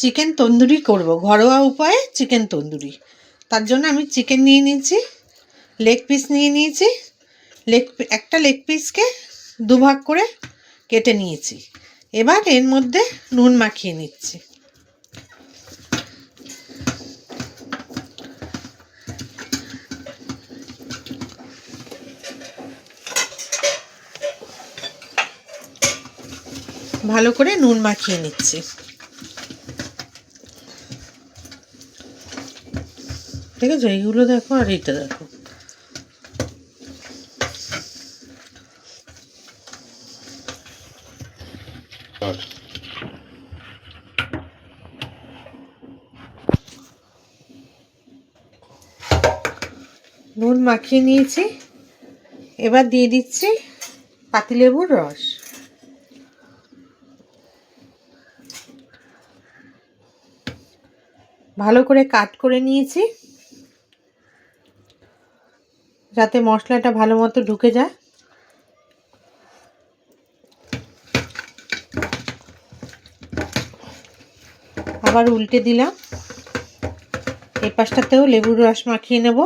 Chicken tandoori করব, ঘরোয়া উপায়ে চিকেন তন্দুরি। তার জন্য আমি চিকেন নিয়ে নিয়েছি, লেগ পিস নিয়ে নিয়েছি। একটা লেগ পিসকে দুভাগ করে কেটে নিয়েছি। এবার এর মধ্যে নুন মাখিয়ে নিচ্ছি। ভালো করে নুন মাখিয়ে নিচ্ছি। ঠিক আছে, এইগুলো দেখো আর এইটা দেখো। নুন মাখিয়ে নিয়েছি। এবার দিয়ে দিচ্ছি পাতিলেবুর রস। ভালো করে কাট করে নিয়েছি যাতে মশলাটা ভালো মতো ঢুকে যায়। আবার উল্টে দিলাম। এই পাশটাতেও লেবুর রস মাখিয়ে নেব।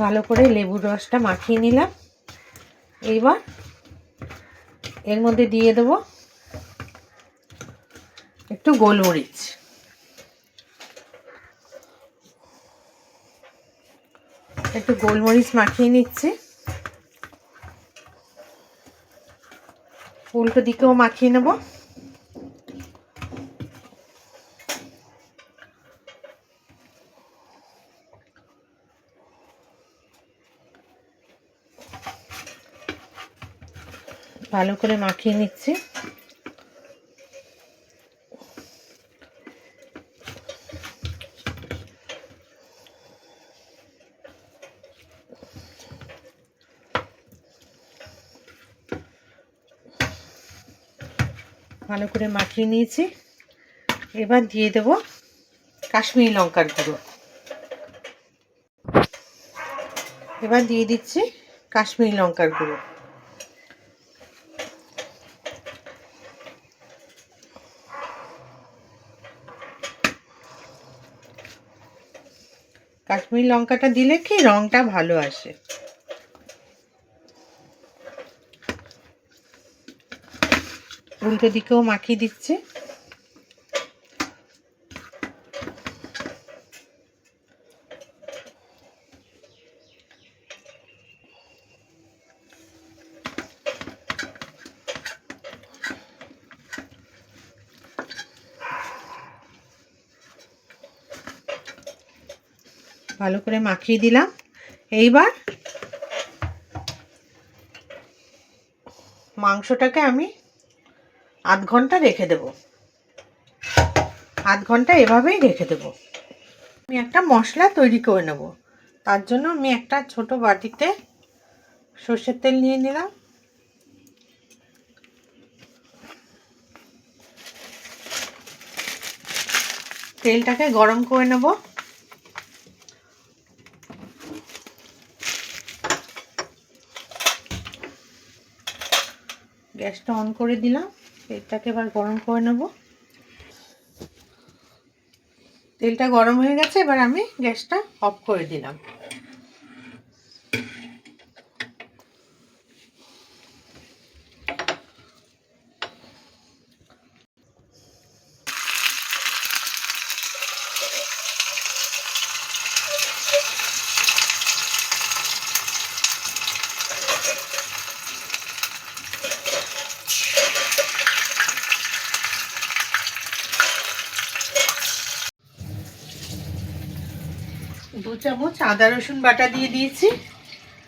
ভালো করে লেবুর রসটা মাখিয়ে নিলাম। এইবার এর মধ্যে দিয়ে দেব একটু গোলমরিচ। একটু গোলমরিচ মাখিয়ে নিচ্ছি। উল্টো দিকেও মাখিয়ে নেব। ভালো করে মাখিয়ে নিচ্ছি। ভালো করে মাখিয়ে নিয়েছি। এবার দিয়ে দেব কাশ্মীরি লঙ্কার গুঁড়ো। এবার দিয়ে দিচ্ছি কাশ্মীরি লঙ্কার গুঁড়ো। কাশ্মীরি লঙ্কাটা দিলে কি রঙটা ভালো আসে। উল্টো দিকেও মাখিয়ে দিচ্ছি। ভালো করে মাখিয়ে দিলাম। এইবার মাংসটাকে আমি আধ ঘন্টা রেখে দেব। আধ ঘন্টা এভাবেই রেখে দেব। আমি একটা মশলা তৈরি করে নেব। তার জন্য আমি একটা ছোট বাটিতে সর্ষের তেল নিয়ে নিলাম। তেলটাকে গরম করে নেব। গ্যাসটা অন করে দিলাম। তেলটাকে এবার গরম করে নেব। তেলটা গরম হয়ে গেছে, এবার আমি গ্যাসটা অফ করে দিলাম। দু চামচ আদা রসুন বাটা দিয়ে দিয়েছি।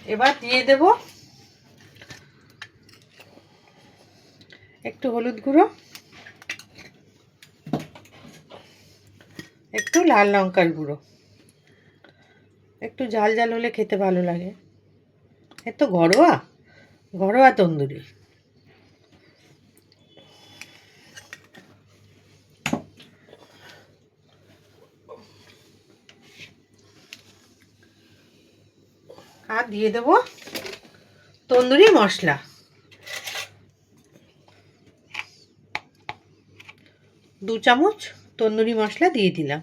এবার দিয়ে দেব একটু হলুদ গুঁড়ো, একটু লাল লঙ্কার গুঁড়ো। একটু ঝাল ঝাল হলে খেতে ভালো লাগে। এ তো ঘরোয়া ঘরোয়া তন্দুরি। আর দিয়ে দেবো তন্দুরি মশলা, 2 চামচ তন্দুরি মশলা দিয়ে দিলাম।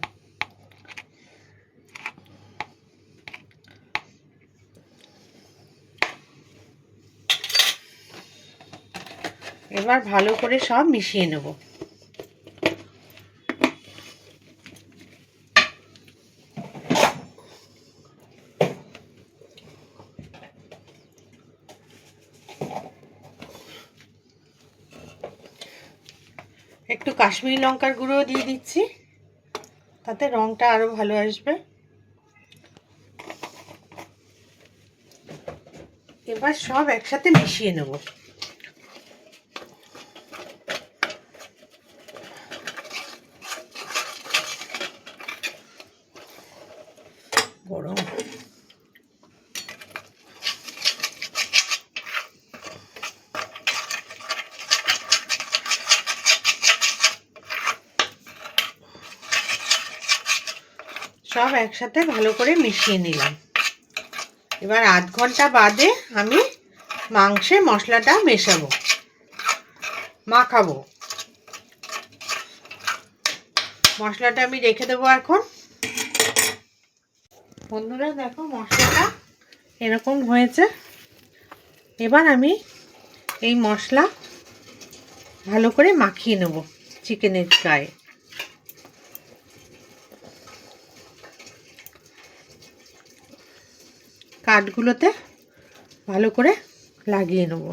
এবার ভালো করে সব মিশিয়ে নেব। একটু কাশ্মীরি লঙ্কার গুঁড়ো দিয়ে দিচ্ছি, তাতে রঙটা আরো ভালো আসবে। এবার সব একসাথে মিশিয়ে নেব। গরম সব একসাথে ভালো করে মিশিয়ে নিলাম। এবার আধ ঘন্টা বাদে আমি মাংসে মশলাটা মেশাবো, মাখাবো। মশলাটা আমি রেখে দেবো এখন। বন্ধুরা দেখো মশলাটা এরকম হয়েছে। এবার আমি এই মশলা ভালো করে মাখিয়ে নেব চিকেনের গায়ে। কাঠগুলোতে ভালো করে লাগিয়ে নেব।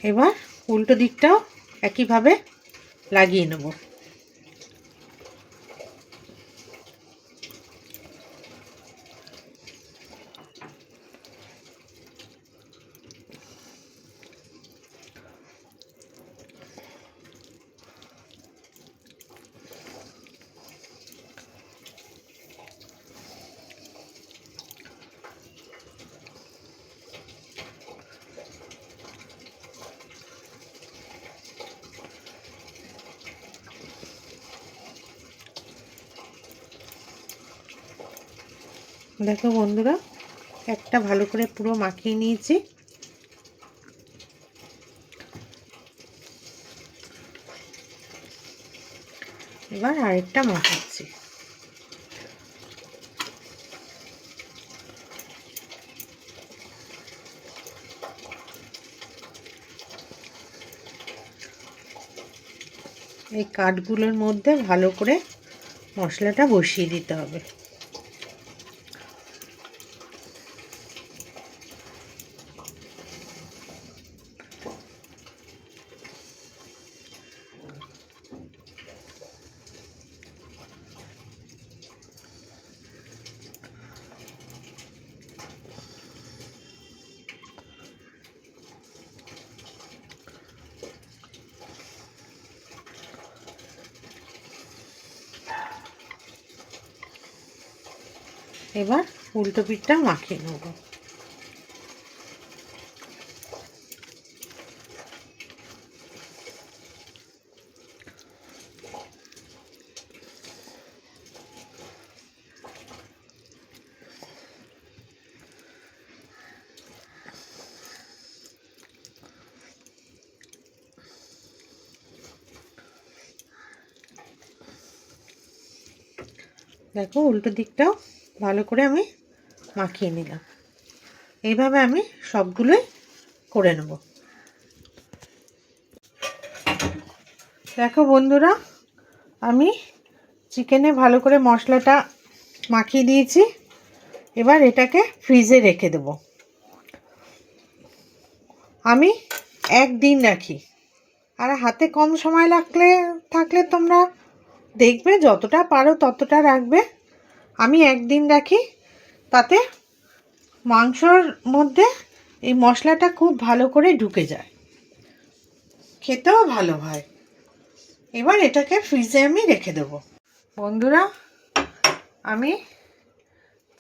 এবার উল্টো দিকটাও একইভাবে লাগিয়ে নেব। দেখো বন্ধুরা একটা ভালো করে পুরো মাখিয়ে নিয়েছি। এবার আরেকটা মাখাচ্ছি। এই কাঠগুলোর মধ্যে ভালো করে মশলাটা বসিয়ে দিতে হবে। এবার উল্টো পিঠটা মাখিয়ে নেব। দেখো উল্টো দিকটাও ভালো করে আমি মাখিয়ে নিলাম। এইভাবে আমি সবগুলোই করে নেব। দেখো বন্ধুরা, আমি চিকেনে ভালো করে মশলাটা মাখিয়ে দিয়েছি। এবার এটাকে ফ্রিজে রেখে দেব। আমি একদিন রাখি। আর হাতে কম সময় থাকলে তোমরা দেখবে যতটা পারো ততটা রাখবে। আমি একদিন রাখি, তাতে মাংসর মধ্যে এই মশলাটা খুব ভালো করে ঢুকে যায়, খেতেও ভালো হয়। এবার এটাকে ফ্রিজে আমি রেখে দেব। বন্ধুরা, আমি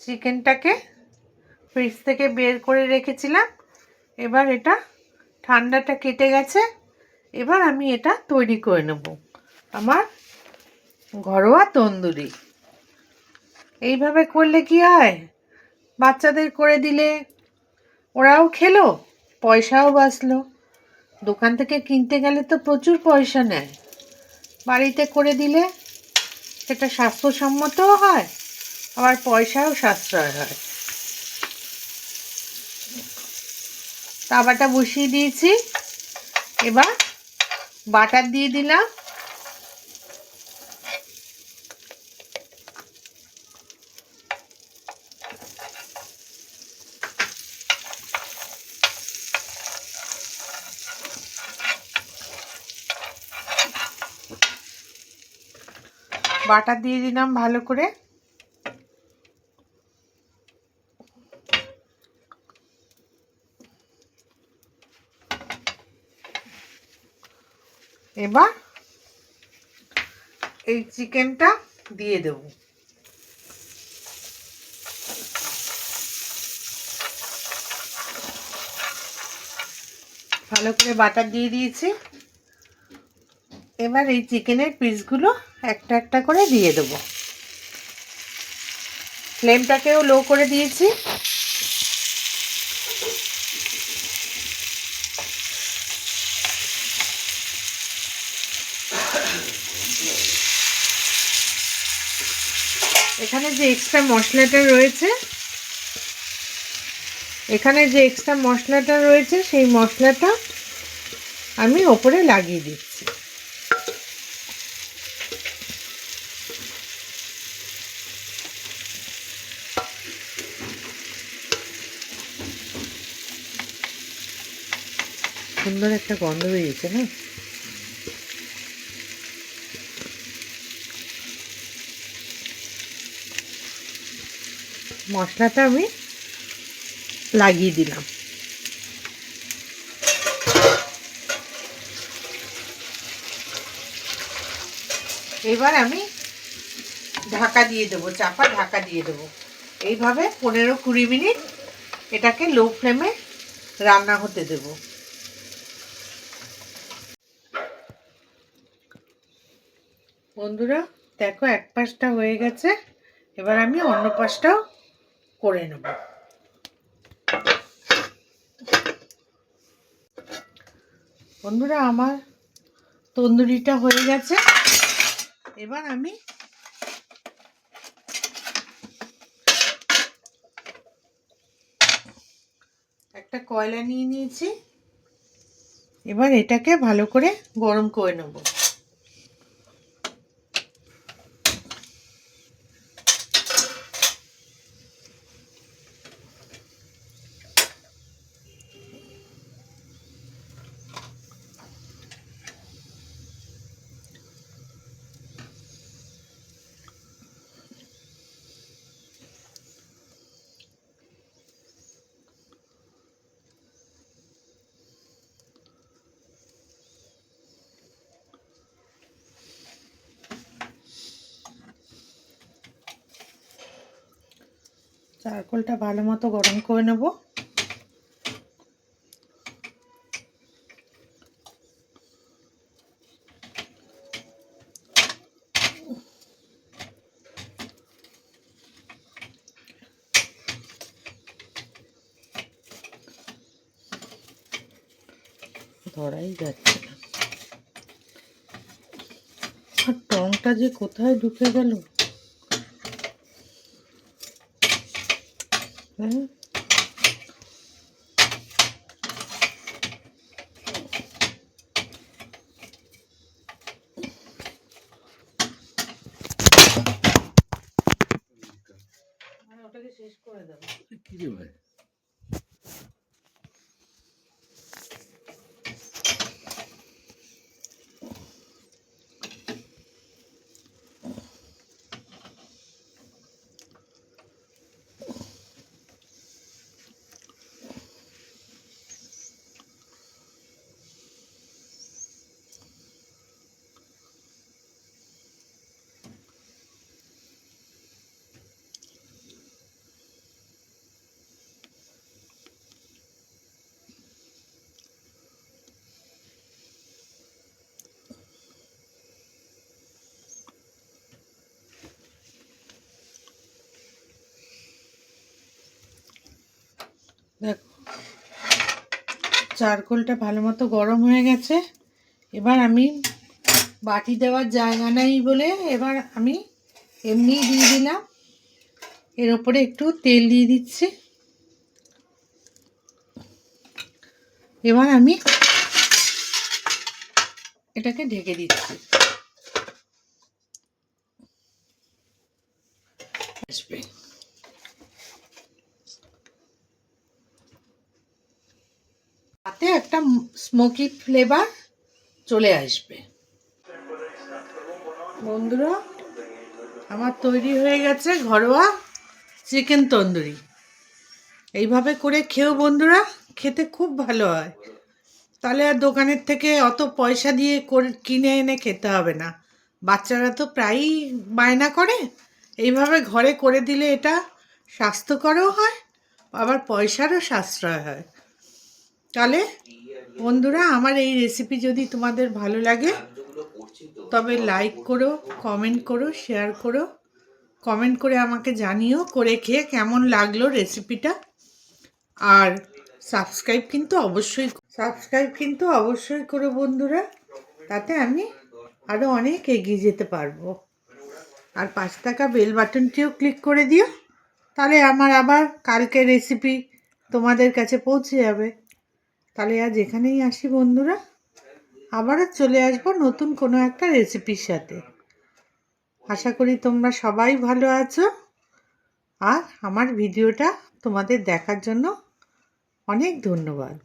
চিকেনটাকে ফ্রিজ থেকে বের করে রেখেছিলাম। এবার এটা ঠান্ডাটা কেটে গেছে। এবার আমি এটা তৈরি করে নেব, আমার ঘরোয়া তন্দুরি। এইভাবে করলে কি হয়, বাচ্চাদের করে দিলে ওরাও খেলো, পয়সাও বাঁচলো। দোকান থেকে কিনতে গেলে তো প্রচুর পয়সা নেয়। বাড়িতে করে দিলে সেটা স্বাস্থ্যসম্মতও হয়, আবার পয়সাও সাশ্রয় হয়। তাওয়াটা বসিয়ে দিয়েছি। এবার বাটার দিয়ে দিলাম। বাটার দিয়ে দিলাম ভালো করে। এবার এই চিকেনটা দিয়ে দেব। ভালো করে বাটার দিয়ে দিয়েছি। এবার এই চিকেনের পিসগুলো একটা একটা করে দিয়ে দেব। ফ্লেমটাকেও লো করে দিয়েছি। এখানে যে এক্সট্রা মশলাটা রয়েছে সেই মশলাটা আমি ওপরে লাগিয়ে দিচ্ছি। সুন্দর একটা গন্ধ বেরিয়েছে না? মশলাটা আমি লাগিয়ে দিলাম। এবার আমি ঢাকা দিয়ে দেবো, চাপা ঢাকা দিয়ে দেবো। এইভাবে 15-20 মিনিট এটাকে লো ফ্লেমে রান্না হতে দেব। বন্ধুরা দেখো, এক পাশটা হয়ে গেছে। এবার আমি অন্য পাশটাও করে নেব। বন্ধুরা আমার তন্দুরিটা হয়ে গেছে। এবার আমি একটা কয়লা নিয়ে নিয়েছি। এবার এটাকে ভালো করে গরম করে নেব। চারকোলটা ভালো মতো গরম করে নেব। ধরাই যাচ্ছে না, আর টংটা যে কোথায় ঢুকে গেল। ওটাকে শেষ করে দেবো। কি রে ভাই? দেখো চারকোলটা ভালো মতো গরম হয়ে গেছে। এবার আমি বাটি দেওয়ার জায়গা নেই বলে এবার আমি এমনি দিয়ে দিলাম। এর ওপরে একটু তেল দিয়ে দিচ্ছি। এবার আমি এটাকে ঢেকে দিচ্ছি। আসবে তাতে একটা স্মোকি ফ্লেভার চলে আসবে। বন্ধুরা আমার তৈরি হয়ে গেছে ঘরোয়া চিকেন তন্দুরি। এইভাবে করে খেও বন্ধুরা, খেতে খুব ভালো হয়। তাহলে আর দোকানের থেকে অত পয়সা দিয়ে কিনে এনে খেতে হবে না। বাচ্চারা তো প্রায়ই বায়না করে। এইভাবে ঘরে করে দিলে এটা স্বাস্থ্যকরও হয়, আবার পয়সারও সাশ্রয় হয়। তাহলে বন্ধুরা আমার এই রেসিপি যদি তোমাদের ভালো লাগে তবে লাইক করো, কমেন্ট করো, শেয়ার করো। কমেন্ট করে আমাকে জানিও করে খেয়ে কেমন লাগলো রেসিপিটা। আর সাবস্ক্রাইব কিন্তু অবশ্যই করো বন্ধুরা, তাতে আমি আরও অনেক এগিয়ে যেতে পারবো। আর পাশে থাকা বেল বাটনটিও ক্লিক করে দিও, তাহলে আমার আবার কালকে রেসিপি তোমাদের কাছে পৌঁছে যাবে। তাহলে আজ এখানেই আসি বন্ধুরা, আবারও চলে আসবো নতুন কোনো একটা রেসিপির সাথে। আশা করি তোমরা সবাই ভালো আছো। আর আমার ভিডিওটা তোমাদের দেখার জন্য অনেক ধন্যবাদ।